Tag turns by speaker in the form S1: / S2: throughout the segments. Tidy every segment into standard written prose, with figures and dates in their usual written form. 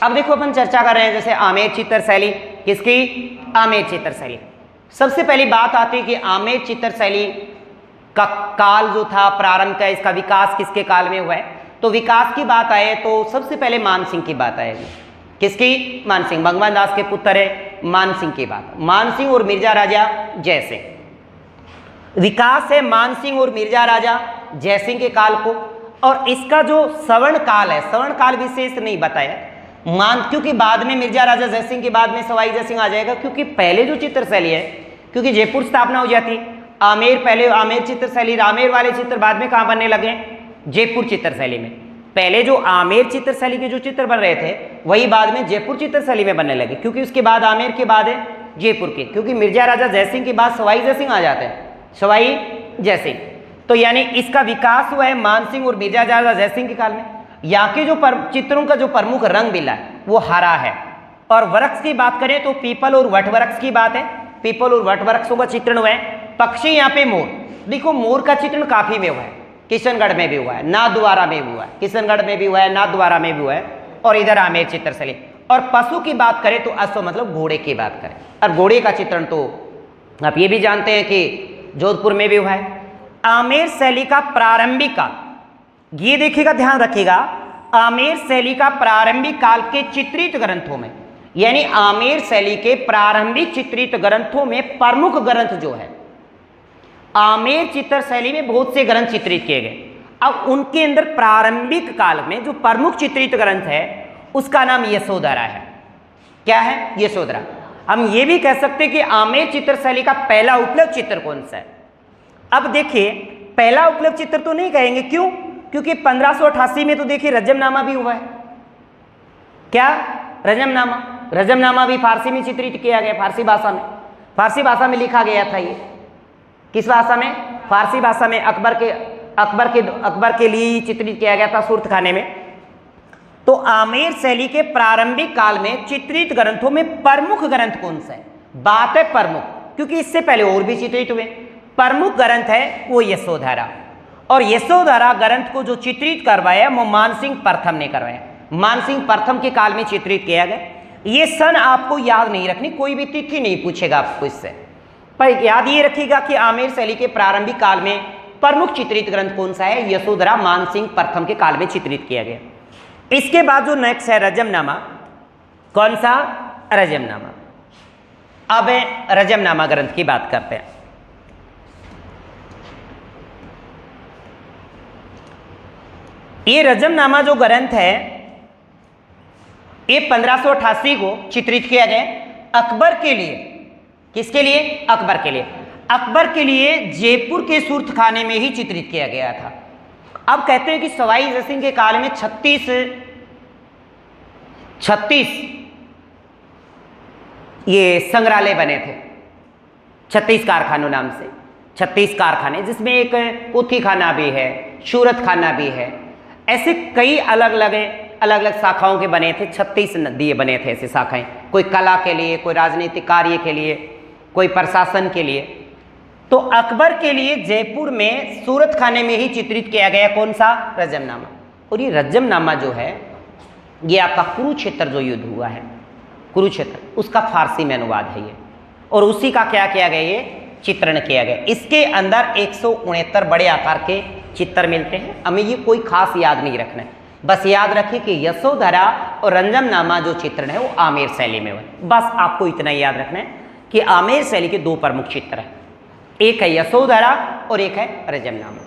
S1: अब देखो अपन चर्चा कर रहे हैं जैसे आमेर चित्र शैली, किसकी? आमेर चित्र शैली। सबसे पहली बात आती है कि आमेर चित्र शैली का काल जो था प्रारंभ का, इसका विकास किसके काल में हुआ है? तो विकास की बात आए तो सबसे पहले मान सिंह की बात आएगी। किसकी? मान सिंह, भगवान दास के पुत्र है मान सिंह की बात। मान सिंह और मिर्जा राजा जयसिंह, विकास है मान सिंह और मिर्जा राजा जयसिंह के काल को। और इसका जो सवर्ण काल है, सवर्ण काल विशेष नहीं बताया क्योंकि बाद में मिर्जा राजा जयसिंह के बाद में सवाई जयसिंह आ जाएगा, क्योंकि पहले जो चित्र शैली है, क्योंकि जयपुर स्थापना हो जाती, आमेर पहले, आमेर चित्र शैली, आमेर वाले चित्र बाद में कहाँ बनने लगे? जयपुर चित्र शैली में। पहले जो आमेर चित्र शैली के जो चित्र बन रहे थे वही बाद में जयपुर चित्र शैली में बनने लगे, क्योंकि उसके बाद आमेर के बाद है जयपुर के, क्योंकि मिर्जा राजा जयसिंह के बाद सवाई जयसिंह आ जाते हैं, सवाई जयसिंह। तो यानी इसका विकास हुआ है मान सिंह और मिर्जा राजा जयसिंह के काल में। यहाँ के जो चित्रों का जो प्रमुख रंग मिला है वो हरा है। और वृक्ष की बात करें तो पीपल और वट वृक्ष की बात है, पीपल और वट वृक्षों का चित्रण हुआ है। पक्षी यहाँ पे मोर, देखो मोर का चित्रण काफी में हुआ है, किशनगढ़ में भी हुआ है, नाथद्वारा में भी हुआ है, किशनगढ़ में भी हुआ है, नाथद्वारा में भी हुआ है, और इधर आमेर चित्र शैली। और पशु की बात करें तो अश्व मतलब घोड़े की बात करें, और घोड़े का चित्रण तो आप ये भी जानते हैं कि जोधपुर में भी हुआ है। आमेर शैली का प्रारंभिक काल, ये देखिएगा, ध्यान रखिएगा, आमेर शैली का प्रारंभिक काल के चित्रित ग्रंथों में, यानी आमेर शैली के प्रारंभिक चित्रित ग्रंथों में प्रमुख ग्रंथ जो है, आमेर चित्र शैली में बहुत से ग्रंथ चित्रित किए गए। अब उनके अंदर प्रारंभिक काल में जो प्रमुख चित्रित ग्रंथ है उसका नाम यशोधरा है। क्या है? यशोधरा। हम ये भी कह सकते हैं कि आमेर चित्र शैली का पहला उपलब्ध चित्र कौन सा है? अब देखिए, पहला उपलब्ध चित्र तो नहीं कहेंगे, क्यों? क्योंकि 1588 में तो देखिए रजमनामा भी हुआ है। क्या? रजमनामा। रजमनामा भी फारसी में चित्रित किया गया, फारसी भाषा में, फारसी भाषा में लिखा गया था। ये किस भाषा में? फारसी भाषा में। अकबर के लिए चित्रित किया गया था सूरत खाने में। तो आमेर शैली के प्रारंभिक काल में चित्रित ग्रंथों में प्रमुख ग्रंथ कौन सा है? बात है प्रमुख, क्योंकि इससे पहले और भी चित्रित हुए। प्रमुख ग्रंथ है वो यशोधरा, और यशोधरा ग्रंथ को जो चित्रित करवाया वो मानसिंह प्रथम ने करवाया। मानसिंह प्रथम के काल में चित्रित किया गया। ये सन आपको याद नहीं रखनी, कोई भी तिथि नहीं पूछेगा आपको इससे, पर याद ये रखिएगा कि आमेर शैली के प्रारंभिक काल में प्रमुख चित्रित ग्रंथ कौन सा है? यशोधरा मानसिंह प्रथम के काल में चित्रित किया गया। इसके बाद जो नेक्स्ट है रजमनामा। कौन सा? रजमनामा। अब रजमनामा ग्रंथ की बात करते हैं। ये रजमनामा जो ग्रंथ है ये 1588 को चित्रित किया गया अकबर के लिए। किसके लिए? अकबर के लिए। अकबर के लिए जयपुर के सूरत खाने में ही चित्रित किया गया था। अब कहते हैं कि सवाई जयसिंह के काल में 36 ये संग्रहालय बने थे, 36 कारखानों नाम से, 36 कारखाने, जिसमें एक पोथी खाना भी है, सूरत खाना भी है, ऐसे कई अलग अलग शाखाओं के बने थे। 36 दिए बने थे ऐसे शाखाएं, कोई कला के लिए, कोई राजनीतिक कार्य के लिए, कोई प्रशासन के लिए। तो अकबर के लिए जयपुर में सूरत खाने में ही चित्रित किया गया कौन सा? रजमनामा। और ये रजमनामा जो है ये आपका कुरुक्षेत्र जो युद्ध हुआ है, कुरुक्षेत्र, उसका फारसी में अनुवाद है ये, और उसी का क्या किया गया? ये चित्रण किया गया। इसके अंदर 169 बड़े आकार के चित्र मिलते हैं। हमें ये कोई खास याद नहीं रखना है, बस याद रखिए कि यशोधरा और रजमनामा जो चित्रण है वो आमेर शैली में हुआ। बस आपको इतना ही याद रखना है कि आमेर शैली के दो प्रमुख चित्र हैं, एक है यशोधरा और एक है रजमनामा।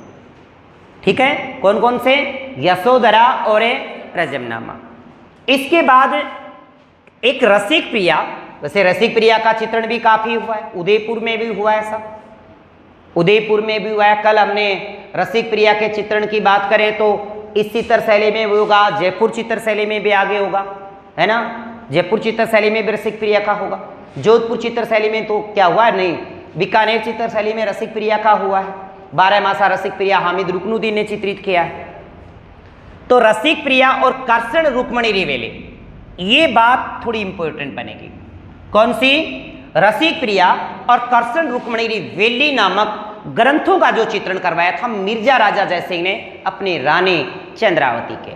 S1: ठीक है? कौन कौन से? यशोधरा और रजमनामा। इसके बाद एक रसिक प्रिया, वैसे रसिक प्रिया का चित्रण भी काफी हुआ है, उदयपुर में भी हुआ है सब, उदयपुर में भी हुआ है। कल हमने रसिक प्रिया के चित्रण की बात करें तो इस चित्र शैली में भी होगा, जयपुर चित्र शैली में भी आगे होगा, है ना? जयपुर चित्र शैली में भी रसिक प्रिया का होगा। जोधपुर चित्र शैली में तो क्या हुआ है? नहीं, बीकानेर चित्र शैली में रसिक प्रिया का हुआ है। 12 मासा रसिक प्रिया हामिद रुकनुद्दीन ने चित्रित किया है। तो रसिक प्रिया और कर्षण रुक्मणी रिवेली, ये बात थोड़ी इंपॉर्टेंट बनेगी। कौन सी? रसिक प्रिया और कर्षण रुक्मणी रिवेली नामक ग्रंथों का जो चित्रण करवाया था मिर्जा राजा जयसिंह ने अपनी रानी चंद्रावती के,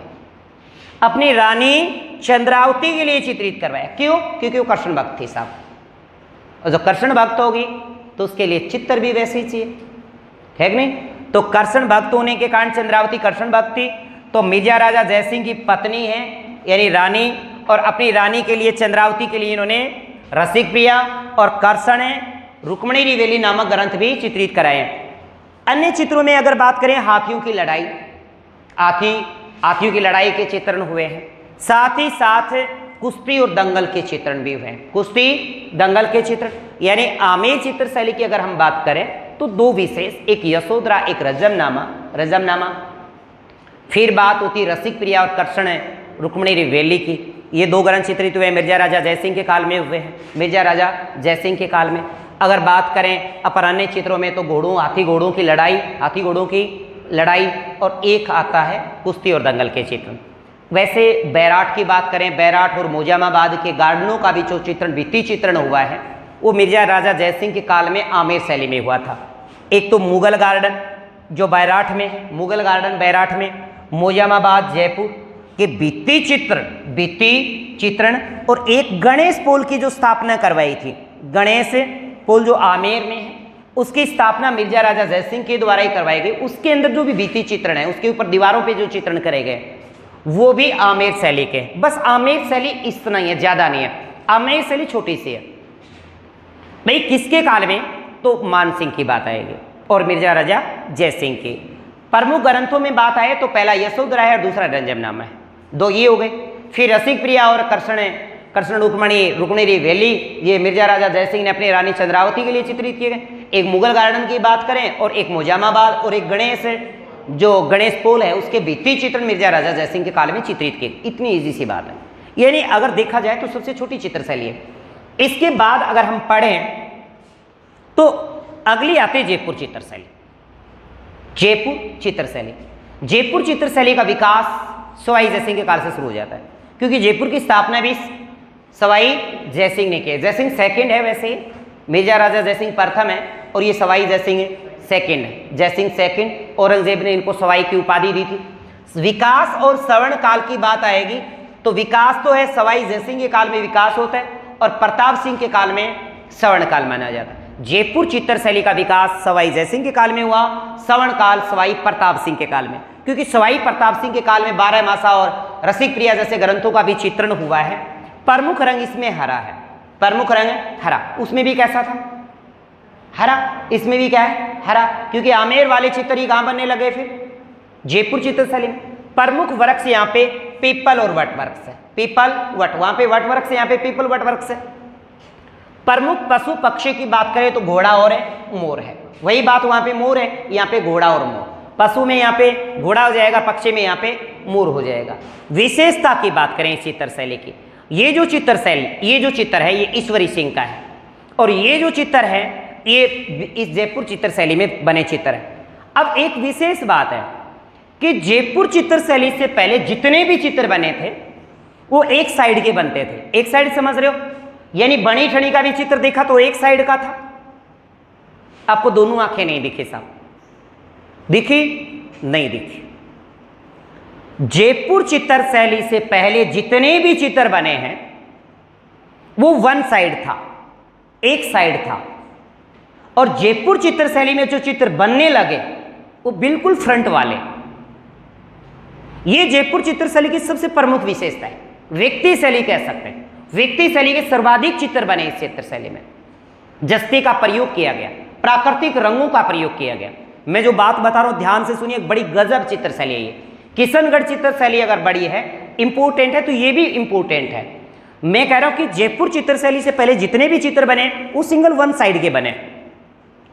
S1: अपनी रानी चंद्रावती के लिए चित्रित करवाया। क्यों? क्योंकि वो कृष्ण भक्त थी साहब, और जो कृष्ण भक्त होगी तो उसके लिए चित्र भी वैसे ही चाहिए, है कि नहीं? तो कृष्ण भक्त होने के कारण चंद्रावती कृष्ण भक्त थी, तो मिर्जा राजा जयसिंह की पत्नी है यानी रानी, और अपनी रानी के लिए चंद्रावती के लिए इन्होंने रसिक प्रिया और कर्षण रुक्मिणी रिवेली नामक ग्रंथ भी चित्रित कराए हैं। अन्य चित्रों में अगर बात करें, हाथियों की लड़ाई, हाथियों की लड़ाई के चित्रण हुए हैं, साथ ही साथ कुश्ती और दंगल के चित्रण भी हुए हैं। कुश्ती दंगल के चित्र यानी आमेर चित्र शैली की अगर हम बात करें तो दो विशेष, एक यशोधरा, एक रजमनामा। फिर बात होती रसिक प्रिया और कर्षण रुक्मिणी रिवेली की। ये दो ग्रंथ चित्रित हुए मिर्जा राजा जयसिंह के काल में हुए हैं, मिर्जा राजा जयसिंह के काल में। अगर बात करें अपरान्य चित्रों में तो हाथी घोड़ों की लड़ाई, और एक आता है कुश्ती और दंगल के चित्रण। वैसे बैराट की बात करें, बैराट और मोजामाबाद के गार्डनों का भी जो चित्रण, भित्ति चित्रण हुआ है, वो मिर्जा राजा जयसिंह के काल में आमेर शैली में हुआ था। एक तो मुगल गार्डन जो बैराठ में है, मुगल गार्डन बैराठ में, मोजामाबाद जयपुर के भित्ति चित्रण, और एक गणेश पोल की जो स्थापना करवाई थी, गणेश पोल जो आमेर में है, उसकी स्थापना मिर्जा राजा जयसिंह के द्वारा ही करवाई गई। उसके अंदर जो भी भित्ति चित्रण है, उसके ऊपर दीवारों पे जो चित्रण करे गए वो भी आमेर शैली के। बस आमेर शैली इतना ही है, ज्यादा नहीं है, आमेर शैली छोटी सी है। भाई किसके काल में? तो मानसिंह की बात आएगी और मिर्जा राजा जयसिंह की। प्रमुख ग्रंथों में बात आए तो पहला यशोधरा है और दूसरा रंजमनामा है, दो ये हो गए। फिर रसिक प्रिया और कर्षण रुक्मिणी रिवेली, ये मिर्जा राजा जयसिंह ने अपनी रानी चंद्रावती के लिए चित्रित किए गए। एक मुगल गार्डन की बात करें और एक मोजामाबाद और एक गणेश पोल है, उसके भित्ति चित्रण मिर्जा राजा जयसिंह के काल में चित्रित किए। इतनी इजी सी बात है, यानी अगर देखा जाए तो सबसे छोटी चित्र शैली है। इसके बाद अगर हम पढ़ें तो अगली आती है जयपुर चित्र शैली। जयपुर चित्र शैली का विकास सवाई जयसिंह के काल से शुरू हो जाता है, क्योंकि जयपुर की स्थापना भी सवाई जयसिंह ने की। जयसिंह सेकंड है, वैसे मिर्जा राजा जयसिंह प्रथम है और ये सवाई जयसिंह सेकंड है। जयसिंह सेकंड, औरंगजेब ने इनको सवाई की उपाधि दी थी। विकास और स्वर्ण काल की बात आएगी तो विकास तो है सवाई जयसिंह के काल में विकास होता है और प्रताप सिंह के काल में स्वर्ण काल माना जाता है। जयपुर चित्र शैली का विकास सवाई जयसिंह के काल में हुआ, स्वर्ण काल सवाई प्रताप सिंह के काल में, क्योंकि सवाई प्रताप सिंह के काल में 12 मासा और रसिक प्रिया जैसे ग्रंथों का भी चित्रण हुआ है। प्रमुख रंग इसमें हरा है, प्रमुख रंग हरा। उसमें भी कैसा था? हरा। इसमें भी क्या है? हरा, क्योंकि आमेर वाले चित्र ही कहां बनने लगे फिर? जयपुर चित्र शैली में। प्रमुख वृक्ष यहाँ पे पीपल और वट वृक्ष है, पीपल वट, वहां पे वट वृक्ष, यहाँ पे पीपल वट वृक्ष है। प्रमुख पशु पक्षी की बात करें तो घोड़ा और मोर है, वही बात वहां पे मोर है, यहाँ पे घोड़ा और मोर। पशु में यहाँ पे घोड़ा हो जाएगा, पक्षी में यहाँ पे मोर हो जाएगा। विशेषता की बात करें इस चित्र शैली की, ये जो चित्र है ये ईश्वरी सिंह का है, और ये जो चित्र है ये इस जयपुर चित्र शैली में बने चित्र है। अब एक विशेष बात है कि जयपुर चित्र शैली से पहले जितने भी चित्र बने थे वो एक साइड के बनते थे। एक साइड समझ रहे हो, यानी बनी ठनी का भी चित्र देखा तो एक साइड का था। आपको दोनों आंखें नहीं दिखी साहब? दिखी? नहीं दिखी। जयपुर चित्र शैली से पहले जितने भी चित्र बने हैं वो वन साइड था, एक साइड था, और जयपुर चित्र शैली में जो चित्र बनने लगे वो बिल्कुल फ्रंट वाले। ये जयपुर चित्र शैली की सबसे प्रमुख विशेषता है। व्यक्ति शैली कह सकते हैं, व्यक्ति शैली के सर्वाधिक चित्र बने इस चित्र शैली में। जस्ते का प्रयोग किया गया, प्राकृतिक रंगों का प्रयोग किया गया। मैं जो बात बता रहा हूं ध्यान से सुनिए, बड़ी गजब चित्र शैली है ये। किशनगढ़ चित्र शैली अगर बड़ी है, इंपोर्टेंट है, तो ये भी इंपोर्टेंट है। मैं कह रहा हूं कि जयपुर चित्र शैली से पहले जितने भी चित्र बने वो सिंगल वन साइड के बने।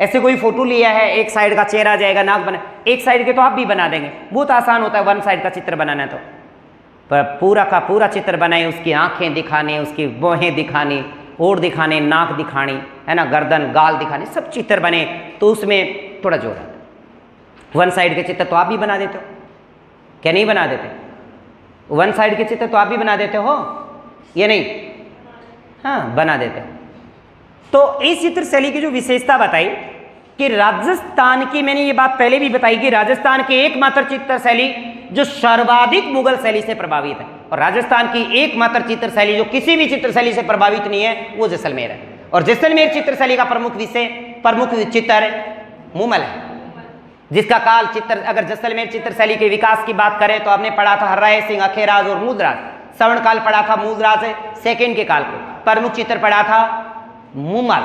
S1: ऐसे कोई फोटो लिया है, एक साइड का चेहरा जाएगा, नाक बना, एक साइड के तो आप भी बना देंगे, बहुत आसान होता है वन साइड का चित्र बनाना। तो पर पूरा का पूरा चित्र बनाए, उसकी आंखें दिखाने, उसकी बाहें दिखानी, होठ दिखाने, नाक दिखानी, है ना, गर्दन गाल दिखाने, सब चित्र बने तो उसमें थोड़ा जोर आता है। वन साइड के चित्र तो आप भी बना देते हो, क्या नहीं बना देते? वन साइड के चित्र तो आप भी बना देते हो या नहीं? हाँ, बना देते हो। तो इस चित्र शैली की जो विशेषता बताई कि राजस्थान की, मैंने ये बात पहले भी बताई कि राजस्थान की एकमात्र चित्र शैली जो सर्वाधिक मुगल शैली से प्रभावित है, और राजस्थान की एकमात्र चित्रशैली जो किसी भी चित्रशैली से प्रभावित नहीं है वो जैसलमेर है। और जैसलमेर चित्रशैली का प्रमुख चित्र मूमल है, जिसका काल चित्र, अगर जैसलमेर चित्रशैली के विकास की बात करें तो आपने पढ़ा था हर्राय सिंह, अखेराज और मूलराज। श्रवण काल पढ़ा था मूलराज सेकंड के काल को, प्रमुख चित्र पढ़ा था मूमल,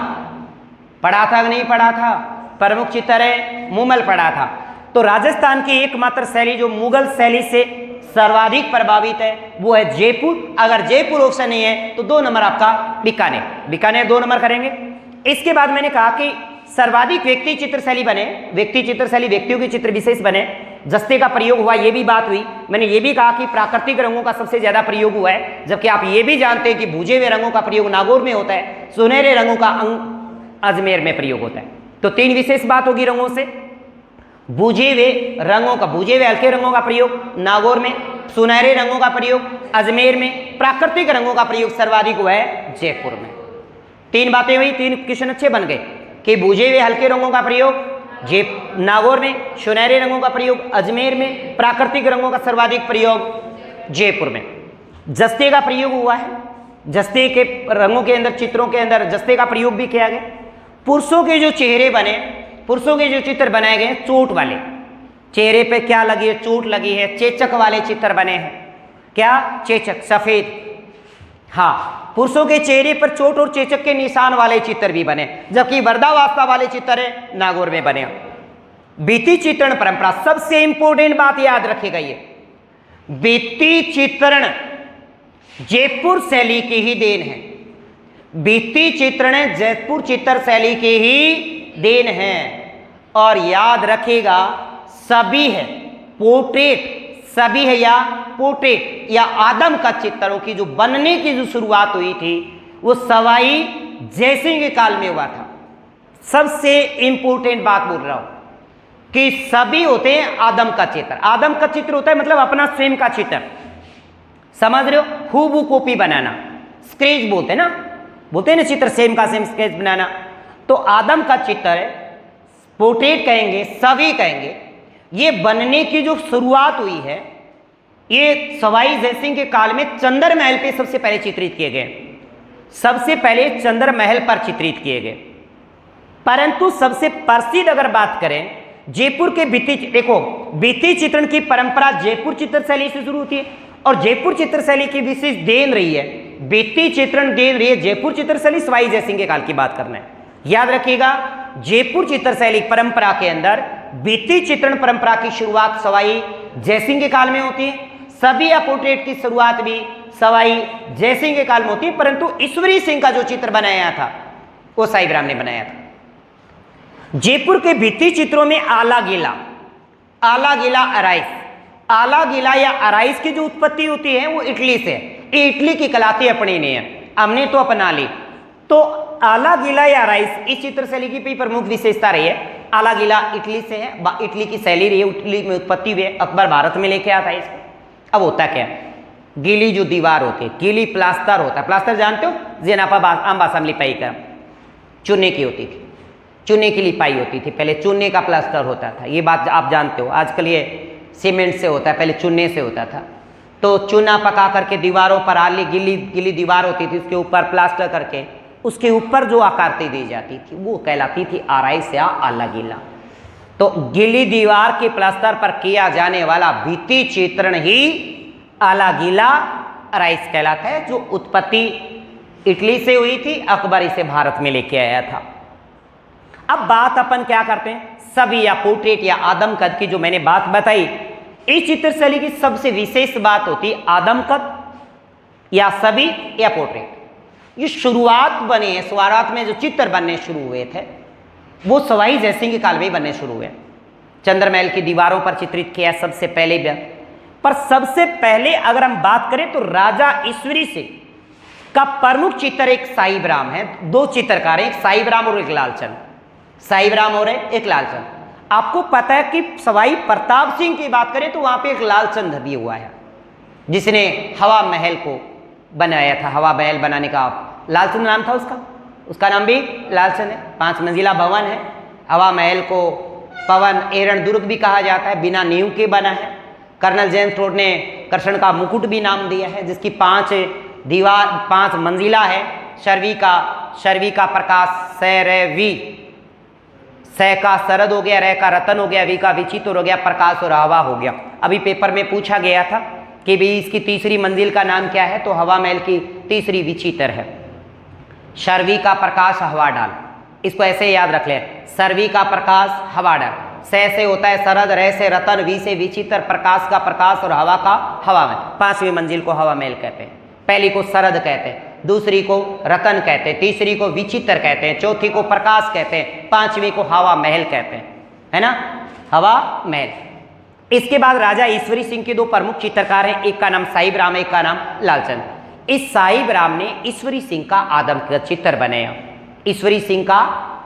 S1: पढ़ा था कि नहीं पढ़ा था? प्रमुख चित्र है मूमल पढ़ा था। तो राजस्थान की एकमात्र शैली जो मुगल शैली से सर्वाधिक प्रभावित है वो है जयपुर। अगर जयपुर ऑप्शन नहीं है तो 2 नंबर आपका बीकानेर, बीकानेर 2 नंबर करेंगे। इसके बाद मैंने कहा कि सर्वाधिक व्यक्ति चित्रशैली बने, व्यक्ति चित्रशैली व्यक्तियों के चित्र विशेष बने, जस्ते का प्रयोग हुआ, ये भी बात हुई। मैंने ये भी कहा कि प्राकृतिक रंगों का सबसे ज्यादा प्रयोग हुआ है, जबकि आप ये भी जानते हैं कि भूजे हुए रंगों का प्रयोग नागौर में होता है, सुनहरे रंगों का अजमेर में प्रयोग होता है। तो 3 विशेष बात होगी रंगों से, भूजे हुए रंगों का, भूजे हुए हल्के रंगों का प्रयोग नागौर में, सुनहरे रंगों का प्रयोग अजमेर में, प्राकृतिक रंगों का प्रयोग सर्वाधिक हुआ है जयपुर में। 3 बातें हुई, 3 क्वेश्चन अच्छे बन गए कि भूजे हुए हल्के रंगों का प्रयोग नागौर में, सुनहरे रंगों का प्रयोग अजमेर में, प्राकृतिक रंगों का सर्वाधिक प्रयोग जयपुर में। जस्ते का प्रयोग हुआ है, जस्ते के रंगों के अंदर, चित्रों के अंदर जस्ते का प्रयोग भी किया गया। पुरुषों के जो चेहरे बने, पुरुषों के जो चित्र बनाए गए चोट वाले, चेहरे पे क्या लगी है? चोट लगी है, चेचक वाले चित्र बने हैं। क्या? चेचक, सफेद। हाँ, पुरुषों के चेहरे पर चोट और चेचक के निशान वाले चित्र भी बने, जबकि वर्दावस्था वाले चित्र है नागौर में बने। भित्ति चित्रण परंपरा, सबसे इंपॉर्टेंट बात याद रखिएगा, ये भित्ति चित्रण जयपुर शैली की ही देन है। भित्ति चित्रण जयपुर चित्र शैली की ही देन है। और याद रखिएगा सभी है पोर्ट्रेट, सभी है या पोर्ट्रेट या आदम का चित्रों की जो बनने की जो शुरुआत हुई थी वो सवाई जयसिंह के काल में हुआ था। सबसे इंपॉर्टेंट बात बोल रहा हूं कि सभी होते हैं आदम का चित्र। आदम का चित्र होता है मतलब अपना स्वयं का चित्र, समझ रहे हो? हूबहू कॉपी बनाना, स्केच बोलते हैं ना, बोलते हैं ना चित्र सेम का सेम स्केच बनाना। तो आदम का चित्र है, पोर्ट्रेट कहेंगे, सभी कहेंगे। ये बनने की जो शुरुआत हुई है ये सवाई जयसिंह के काल में चंद्र महल पे सबसे पहले चित्रित किए गए, सबसे पहले चंद्र महल पर चित्रित किए गए। परंतु सबसे प्रसिद्ध अगर बात करें जयपुर के भित्ति, देखो भित्ति चित्रण की परंपरा जयपुर चित्रशैली से शुरू होती है और जयपुर चित्रशैली की विशेष देन रही है, भित्ति चित्रण देन रही है जयपुर चित्रशैली सवाई जयसिंह के काल की बात करना है। याद रखिएगा जयपुर चित्रशैली परंपरा के अंदर भित्ति चित्रण परंपरा की शुरुआत सवाई जयसिंह के काल में होती है, सभी या पोर्ट्रेट की शुरुआत भी सवाई जयसिंह के काल में होती है। परंतु ईश्वरी सिंह का जो चित्र बनाया था वो साहिबराम ने बनाया था। जयपुर के भित्ति चित्रों में आला गीला, आला गीला अराइस, आला गीला या अराइस की जो उत्पत्ति होती है वो इटली से, ये इटली की कलाती अपनी नहीं है, हमने तो अपना ली। तो आला गीला या अराइस इस चित्रशैली की प्रमुख विशेषता रही है। आला गीला इटली से है, इटली की शैली रही है, इटली में उत्पत्ति हुई है, अकबर भारत में लेके आता है इसको। अब होता क्या है, गीली जो दीवार होती है, गीली प्लास्टर होता है, प्लास्टर जानते हो जेन आप आम भाषा में लिपाई का चूने की होती थी, चूने की लिपाई होती थी, पहले चूने का प्लास्टर होता था, ये बात आप जानते हो। आजकल ये सीमेंट से होता है, पहले चूने से होता था। तो चूना पका करके दीवारों पर आली गीली दीवार होती थी, उसके ऊपर प्लास्टर करके उसके ऊपर जो आकृति दी जाती थी वो कहलाती थी आराइस या आला गीला। तो गीली दीवार के प्लास्टर पर किया जाने वाला भित्ति चित्रण ही आला गीला अराइस कहलाता है, जो उत्पत्ति इटली से हुई थी, अकबर इसे भारत में लेके आया था। अब बात अपन क्या करते हैं, सभी या पोर्ट्रेट या आदम कद की जो मैंने बात बताई, इस चित्रशैली की सबसे विशेष बात होती आदम कद या सभी या पोर्ट्रेट। ये शुरुआत बने हैं, शुरुआत में जो चित्र बनने शुरू हुए थे वो सवाई जयसिंह के काल में बनने शुरू हुए। चंद्रमहल की दीवारों पर चित्रित किया सबसे पहले, पर सबसे पहले अगर हम बात करें तो राजा ईश्वरी सिंह का प्रमुख चित्र एक साहिबराम है। 2 चित्रकार हैं, एक साहिबराम और एक लालचंद, साहिबराम और एक लालचंद। आपको पता है कि सवाई प्रताप सिंह की बात करें तो वहां पे एक लालचंद भी हुआ है जिसने हवा महल को बनाया था। हवा महल बनाने का लालचंद नाम था उसका नाम भी लालचंद है। 5 मंजिला भवन है। हवा महल को पवन एरण दुर्ग भी कहा जाता है, बिना नींव के बना है। कर्नल जेम्स टोड ने कृष्ण का मुकुट भी नाम दिया है, जिसकी 5 मंजिला है। शर्वी का प्रकाश, वी, स का शरद हो गया, रे का रतन हो गया, वी का विचित्र हो गया, प्रकाश और हवा हो गया। अभी पेपर में पूछा गया था कि भी इसकी तीसरी मंजिल का नाम क्या है, तो हवा महल की तीसरी विचित्र है। शर्वी का प्रकाश हवा डाल, इसको ऐसे याद रख ले, शर्वी का प्रकाश हवा डाल। से होता है शरद, रे से रतन, वी से विचित्र, प्रकाश का प्रकाश और हवा का हवा महल। 5वीं मंजिल को हवा महल कहते हैं। पहली को शरद कहते हैं, दूसरी को रतन कहते हैं, तीसरी को विचित्र कहते हैं, चौथी को प्रकाश कहते हैं, 5वीं को हवा महल कहते हैं, है ना, हवा महल। इसके बाद राजा ईश्वरी सिंह के 2 प्रमुख चित्रकार हैं, एक का नाम साहिब राम है, एक का नाम लालचंद। इस साहिब राम ने ईश्वरी सिंह का आदमकद चित्र बनाया। ईश्वरी सिंह का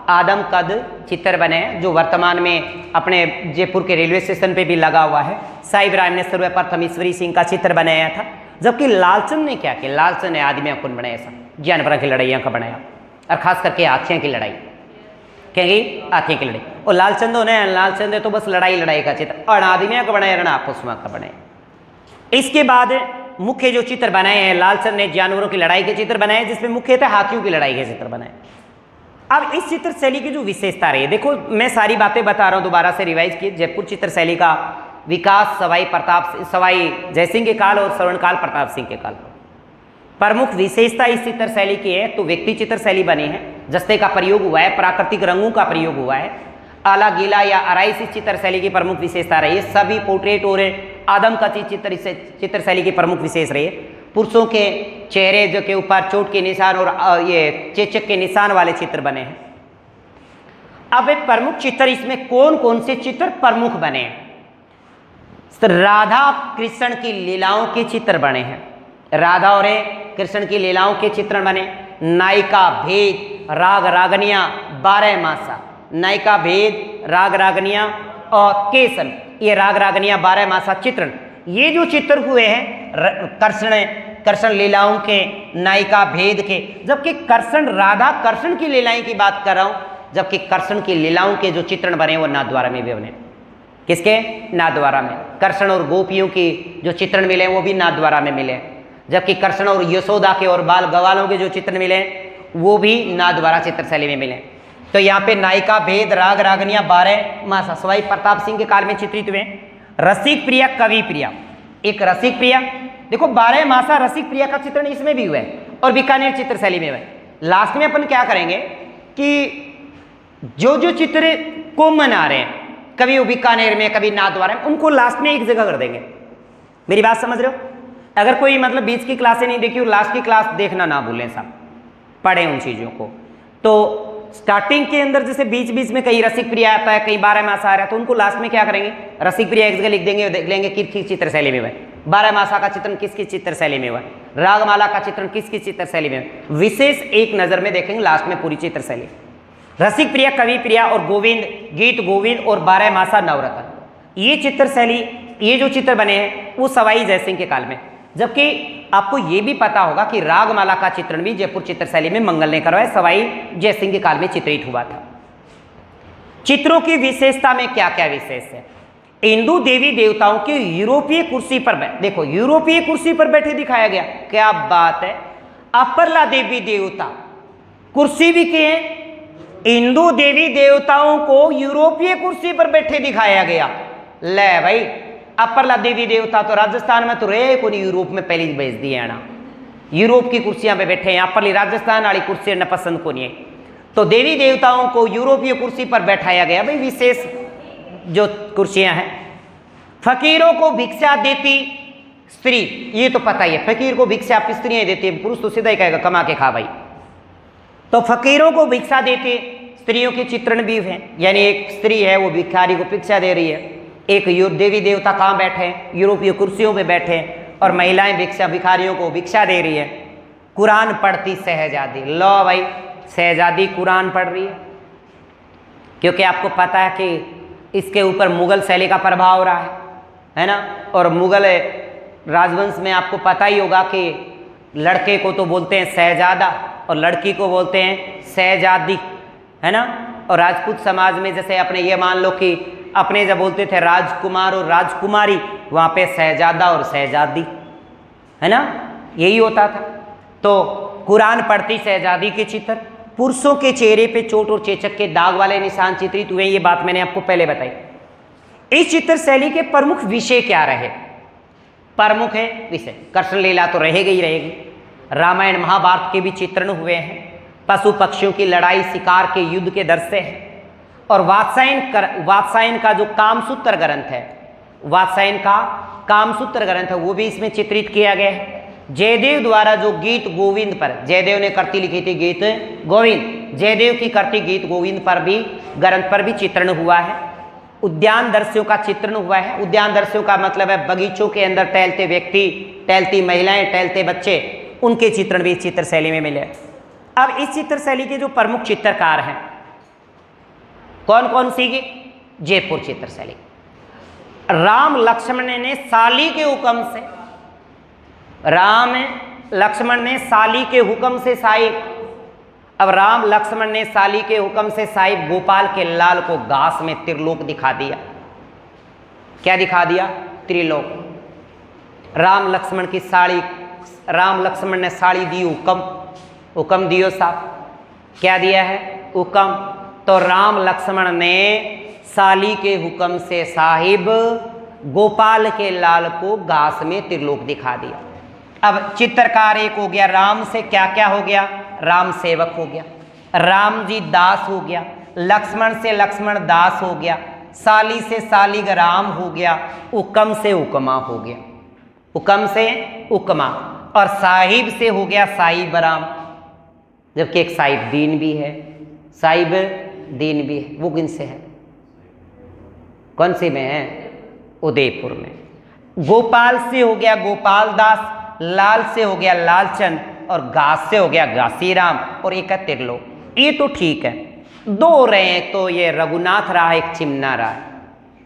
S1: आदमकद चित्र बने, जो वर्तमान में अपने जयपुर के रेलवे स्टेशन पे भी लगा हुआ है। साहिब राम ने सर्वप्रथम ईश्वरी सिंह का चित्र बनाया था। जबकि लालचंद ने क्या किया, लालचंद ने आदमियों को बनाया, ऐसा जानवरों की लड़ाइयाँ का बनाया, और खास करके हाथियों की लड़ाई, कहेंगी हाथियों की लड़ाई। और लालचंद तो बस लड़ाई का चित्र, और आदमियों का बनाया, रण आपस का बनाया। इसके बाद मुख्य जो चित्र बनाए हैं, लालचंद ने जानवरों की लड़ाई के चित्र बनाए, जिसमें मुख्यतः हाथियों की लड़ाई के चित्र बनाए। अब इस चित्र शैली की जो विशेषता रही है, देखो मैं सारी बातें बता रहा हूँ, दोबारा से रिवाइज किए। जयपुर चित्र शैली का विकास सवाई जयसिंह के काल और स्वर्णकाल प्रताप सिंह के काल। प्रमुख विशेषता इस चित्र शैली की है तो व्यक्ति चित्र शैली बनी है, जस्ते का प्रयोग हुआ है, प्राकृतिक रंगों का प्रयोग हुआ है, आला गीला या अराइसी चित्र शैली की प्रमुख विशेषता रही है। सभी पोर्ट्रेट और आदम का चित्र शैली की प्रमुख विशेष रही है। पुरुषों के चेहरे जो के ऊपर चोट के निशान और ये चेचक के निशान वाले चित्र बने हैं। अब एक प्रमुख चित्र, इसमें कौन कौन से चित्र प्रमुख बने हैं? राधा कृष्ण की लीलाओं के चित्र बने हैं, राधा और कृष्ण की लीलाओं के चित्रण बने। नायिका भेद, राग रागनियां, 12 मासा, नायिका भेद, राग रागनियां और केसन, ये राग रागनियां 12 मासा चित्रण, ये जो चित्र हुए हैं कृष्ण लीलाओं के, नायिका भेद के। जबकि राधा कृष्ण की लीलाएं की बात कर रहा हूं, जबकि कृष्ण की लीलाओं के जो चित्रण बने वो नाथद्वारा में भी बने। किसके? नाथद्वारा में। कृष्ण और गोपियों की जो चित्रण मिले वो भी नाथद्वारा में मिले, जबकि कृष्ण और यशोदा के और बाल गवालों के जो चित्र मिले वो भी नाथद्वारा चित्रशैली में मिले। तो यहाँ पे नायिका भेद, राग रागनियां 12 मासा सवाई प्रताप सिंह के काल में चित्रित हुए। रसिक प्रिया, कवि प्रिया, एक रसिक प्रिया, देखो 12 मासा रसिक प्रिया का चित्रण इसमें भी हुआ है और बीकानेर चित्रशैली में हुआ है। लास्ट में अपन क्या करेंगे कि जो चित्र कॉमन आ रहे हैं, कभी वो बीकानेर में, कभी नाथद्वारा में, उनको लास्ट में एक जगह कर देंगे। मेरी बात समझ रहे हो? अगर कोई मतलब बीच की क्लासें नहीं देखी और लास्ट की क्लास देखना ना भूलें, सब पढ़ें उन चीज़ों को। तो स्टार्टिंग के अंदर जैसे बीच बीच में कहीं रसिक प्रिया आता है, कहीं 12 मासा आ रहा है, तो उनको लास्ट में क्या करेंगे, रसिक प्रिया एक जगह लिख देंगे, देख लेंगे किसकी चित्रशैली में हुआ, 12 मासा का चित्रण किसकी चित्रशैली में हुआ, रागमाला का चित्रण किसकी चित्रशैली में, विशेष एक नजर में देखेंगे लास्ट में पूरी चित्रशैली। रसिक प्रिया, कवि प्रिया और गोविंद, गीत गोविंद और 12 मासा नवरत्न, ये चित्रशैली, ये जो चित्र बने हैं वो सवाई जयसिंह के काल में। जबकि आपको ये भी पता होगा कि रागमाला का चित्रण भी जयपुर चित्रशैली में मंगल ने करवाया, सवाई जयसिंह के काल में चित्रित हुआ था। चित्रों की विशेषता में क्या क्या विशेष है? हिंदू देवी देवताओं के यूरोपीय कुर्सी पर देखो, यूरोपीय कुर्सी पर बैठे दिखाया गया, क्या बात है। अपरला देवी देवता कुर्सी भी के हैं, हिंदू देवी देवताओं को यूरोपीय कुर्सी पर बैठे दिखाया गया। ले भाई, अपरला देवी देवता तो राजस्थान में तो रहे को नहीं, यूरोप में पहले भेज दिए ना, यूरोप की कुर्सियां पे बैठे हैं, अपरली राजस्थान वाली कुर्सी न पसंद को नहीं है। तो देवी देवताओं को यूरोपीय कुर्सी पर बैठाया गया। भाई विशेष जो कुर्सियां हैं। फकीरों को भिक्षा देती स्त्री, ये तो पता ही है, फकीर को भिक्षा स्त्रियां देती है, पुरुष तो सीधा ही कहेगा कमा के खा भाई। तो फकीरों को भिक्षा देते स्त्रियों के चित्रण भी हैं, यानी एक स्त्री है वो भिखारी को भिक्षा दे रही है, एक देवी देवता कहाँ बैठे हैं, यूरोपीय कुर्सियों पे बैठे हैं, और महिलाएं भिखारियों को भिक्षा दे रही है। कुरान पढ़ती शहजादी, लो भाई शहजादी कुरान पढ़ रही है, क्योंकि आपको पता है कि इसके ऊपर मुगल शैली का प्रभाव हो रहा है ना। और मुगल राजवंश में आपको पता ही होगा कि लड़के को तो बोलते हैं शहजादा और लड़की को बोलते हैं शहजादी, है ना। और राजपूत समाज में जैसे अपने ये मान लो कि अपने जब बोलते थे राजकुमार और राजकुमारी, वहां पे शहजादा और शहजादी, है ना, यही होता था। तो कुरान पढ़ती शहजादी के चित्र, पुरुषों के चेहरे पे चोट और चेचक के दाग वाले निशान चित्रित हुए, ये बात मैंने आपको पहले बताई। इस चित्र शैली के प्रमुख विषय क्या रहे? प्रमुख है विषय, कृष्ण लीला तो रहेगी ही रहेगी, रामायण महाभारत के भी चित्रण हुए हैं, पशु पक्षियों की लड़ाई, शिकार के युद्ध के दृश्य हैं, और वात्सायन का जो कामसूत्र ग्रंथ है, वात्सायन का कामसूत्र ग्रंथ है, वो भी इसमें चित्रित किया गया है। जयदेव द्वारा जो गीत गोविंद पर, जयदेव ने कृति लिखी थी गीत गोविंद, जयदेव की कृति गीत गोविंद पर भी, ग्रंथ पर भी चित्रण हुआ है। उद्यान दृश्यों का चित्रण हुआ है। उद्यान दृश्यों का मतलब है बगीचों के अंदर टहलते व्यक्ति, टहलती महिलाएं, टहलते बच्चे, उनके चित्रण भी इस चित्र शैली में मिले। अब इस चित्र शैली के जो प्रमुख चित्रकार हैं कौन कौन सी की? जयपुर चित्र शैली। राम लक्ष्मण ने साली के हुक्म से, राम लक्ष्मण ने साली के हुक्म से साहिब, अब राम लक्ष्मण ने साली के हुक्म से साहिब गोपाल के लाल को घास में त्रिलोक दिखा दिया। क्या दिखा दिया? त्रिलोक। राम लक्ष्मण की साड़ी, राम लक्ष्मण ने साड़ी दी, हुक्म दियो साहब, क्या दिया है? हुक्म। तो राम लक्ष्मण ने साली के हुक्म से साहिब गोपाल के लाल को घास में त्रिलोक दिखा दिया। अब चित्रकार एक हो गया, राम से क्या क्या हो गया? राम सेवक हो गया, राम जी दास हो गया, लक्ष्मण से लक्ष्मण दास हो गया, साली से सालिग राम हो गया, हुक्म से हुक्मा हो गया, हुक्म से हुक्मा, और साहिब से हो गया साहिब राम, जबकि एक साहिब दीन भी है, साहिब दीन भी है। वो किन से है? कौन से में है? उदयपुर में। गोपाल से हो गया गोपाल दास, लाल से हो गया लालचंद, और घास से हो गया घासीराम, और एक है त्रिलोक। ये तो ठीक है, दो हो रहे हैं, तो ये रघुनाथ रहा, एक चिमना रहा।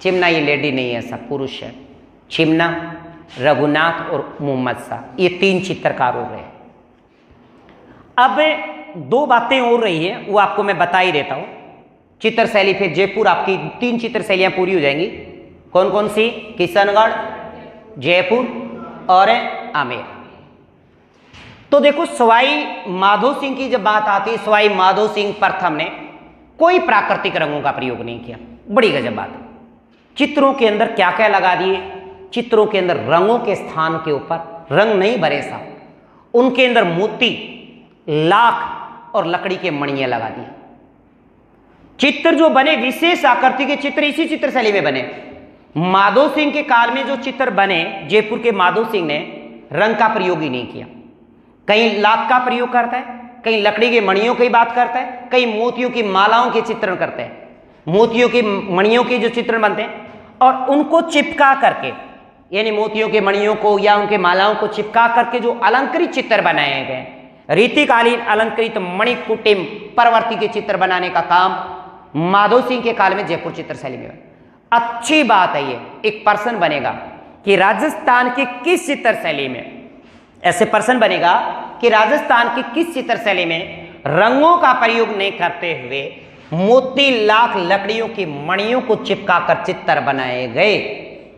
S1: चिमना ये लेडी नहीं है, सब पुरुष है। चिमना, रघुनाथ और मोहम्मद शाह, ये तीन चित्रकार हो रहे हैं। अब दो बातें हो रही है, वो आपको मैं बता ही देता हूं। चित्र शैली फिर जयपुर, आपकी तीन चित्र शैलियां पूरी हो जाएंगी। कौन कौन सी? किशनगढ़, जयपुर और आमेर। तो देखो, सवाई माधो सिंह की जब बात आती है, सवाई माधो सिंह प्रथम ने कोई प्राकृतिक रंगों का प्रयोग नहीं किया। बड़ी गजब बात है। चित्रों के अंदर क्या क्या लगा दिए? चित्रों के अंदर रंगों के स्थान के ऊपर रंग नहीं भरे साहब, उनके अंदर मोती, लाख और लकड़ी के मणियां लगा दिए। चित्र जो बने, विशेष आकृति के चित्र इसी चित्र शैली में बने। माधो सिंह के काल में जो चित्र बने, जयपुर के माधो सिंह ने रंग का प्रयोग ही नहीं किया। कहीं लाख का प्रयोग करता है, कहीं लकड़ी के मणियों की बात करता है, कहीं मोतियों की मालाओं के चित्रण करते हैं। मोतियों की मणियों के जो चित्रण बनते हैं और उनको चिपका करके, यानी मोतियों के मणियों को या उनके मालाओं को चिपका करके जो अलंकृत चित्र बनाए गए, रीतिकालीन अलंकृत मणिकुटिम परवर्ती के चित्र बनाने का काम माधो सिंह के काल में जयपुर चित्र शैली में। अच्छी बात है, ये एक पर्सन बनेगा कि राजस्थान की किस चित्र शैली में, ऐसे पर्सन बनेगा कि राजस्थान की किस चित्र शैली में रंगों का प्रयोग नहीं करते हुए मोती, लाख, लकड़ियों की मणियों को चिपका कर चित्र बनाए गए।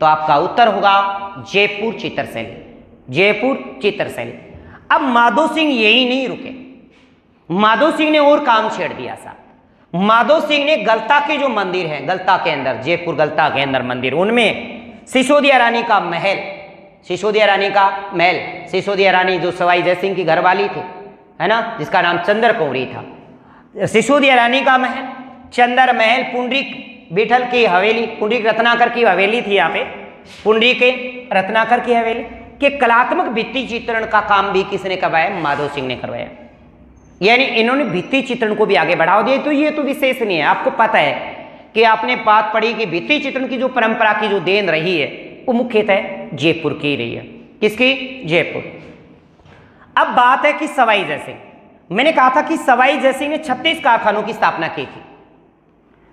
S1: तो आपका उत्तर होगा जयपुर चित्र शैली, जयपुर चित्र शैली। अब माधो सिंह यही नहीं रुके, माधो सिंह ने और काम छेड़ दिया साहब। माधो सिंह ने गलता के जो मंदिर हैं, गलता के अंदर, जयपुर गलता के अंदर मंदिर, उनमें सिसोदिया रानी का महल, सिसोदिया रानी का महल, सिसोदिया रानी जो सवाई जयसिंह की घरवाली थी, है ना, जिसका नाम चंद्र कौरी था। सिसोदिया रानी का महल, चंद्र महल, पुंडरीक विठल की हवेली, पुंडरीक रत्नाकर की हवेली थी यहाँ पे, पुंडरीक रत्नाकर की हवेली के कलात्मक भित्ति चित्रण का काम भी किसने करवाया? माधो सिंह ने करवाया। यानी इन्होंने भित्ति चित्रण को भी आगे बढ़ावा दिया। तो ये तो विशेष नहीं है, आपको पता है कि आपने बात पढ़ी कि भित्ति चित्रण की जो परंपरा की जो देन रही है वो मुख्यतः जयपुर की रही है। किसकी? जयपुर। अब बात है कि सवाई जयसिंह, मैंने कहा था कि सवाई जयसिंह ने 36 कारखानों की स्थापना की थी,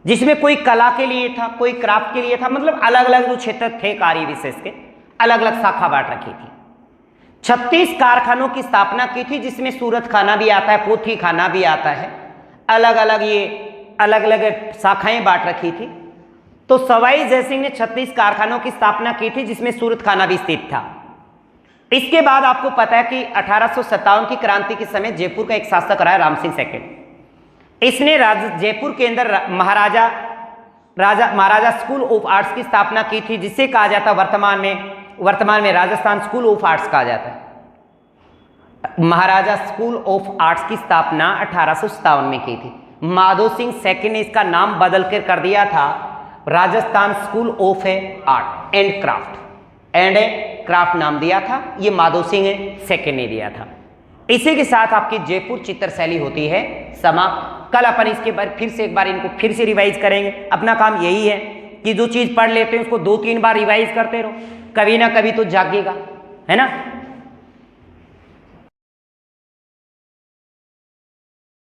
S1: जिसमें कोई कला के लिए था, कोई क्राफ्ट के लिए था, मतलब अलग अलग जो क्षेत्र थे कार्य विशेष के, अलग अलग शाखा बांट रखी थी। 36 कारखानों की स्थापना की थी, जिसमें सूरत खाना भी आता है, पोथी खाना भी आता है, अलग अलग ये अलग अलग शाखाएं बांट रखी थी। तो सवाई जयसिंह ने 36 कारखानों की स्थापना की थी, जिसमें सूरत खाना भी स्थित था। इसके बाद आपको पता है कि 1857 की क्रांति के समय जयपुर का एक शासक रहा है राम सिंह सेकंड। इसने जयपुर के अंदर महाराजा स्कूल ऑफ आर्ट्स की स्थापना की थी, जिसे कहा जाता वर्तमान में राजस्थान स्कूल ऑफ आर्ट्स कहा जाता है। महाराजा स्कूल ऑफ आर्ट्स की स्थापना 1857 में की थी। माधो सिंह सेकंड ने इसका नाम बदल कर दिया था Rajasthan school of art and craft नाम दिया था। ये माधो सिंह सेकंड ने दिया था। इसी के साथ आपकी जयपुर चित्र शैली होती है समाप्त। कल अपन इसके बारे फिर से एक बार इनको फिर से रिवाइज करेंगे। अपना काम यही है कि जो चीज पढ़ लेते हैं उसको 2-3 बार रिवाइज करते रहो, कभी ना कभी तो जागेगा, है ना।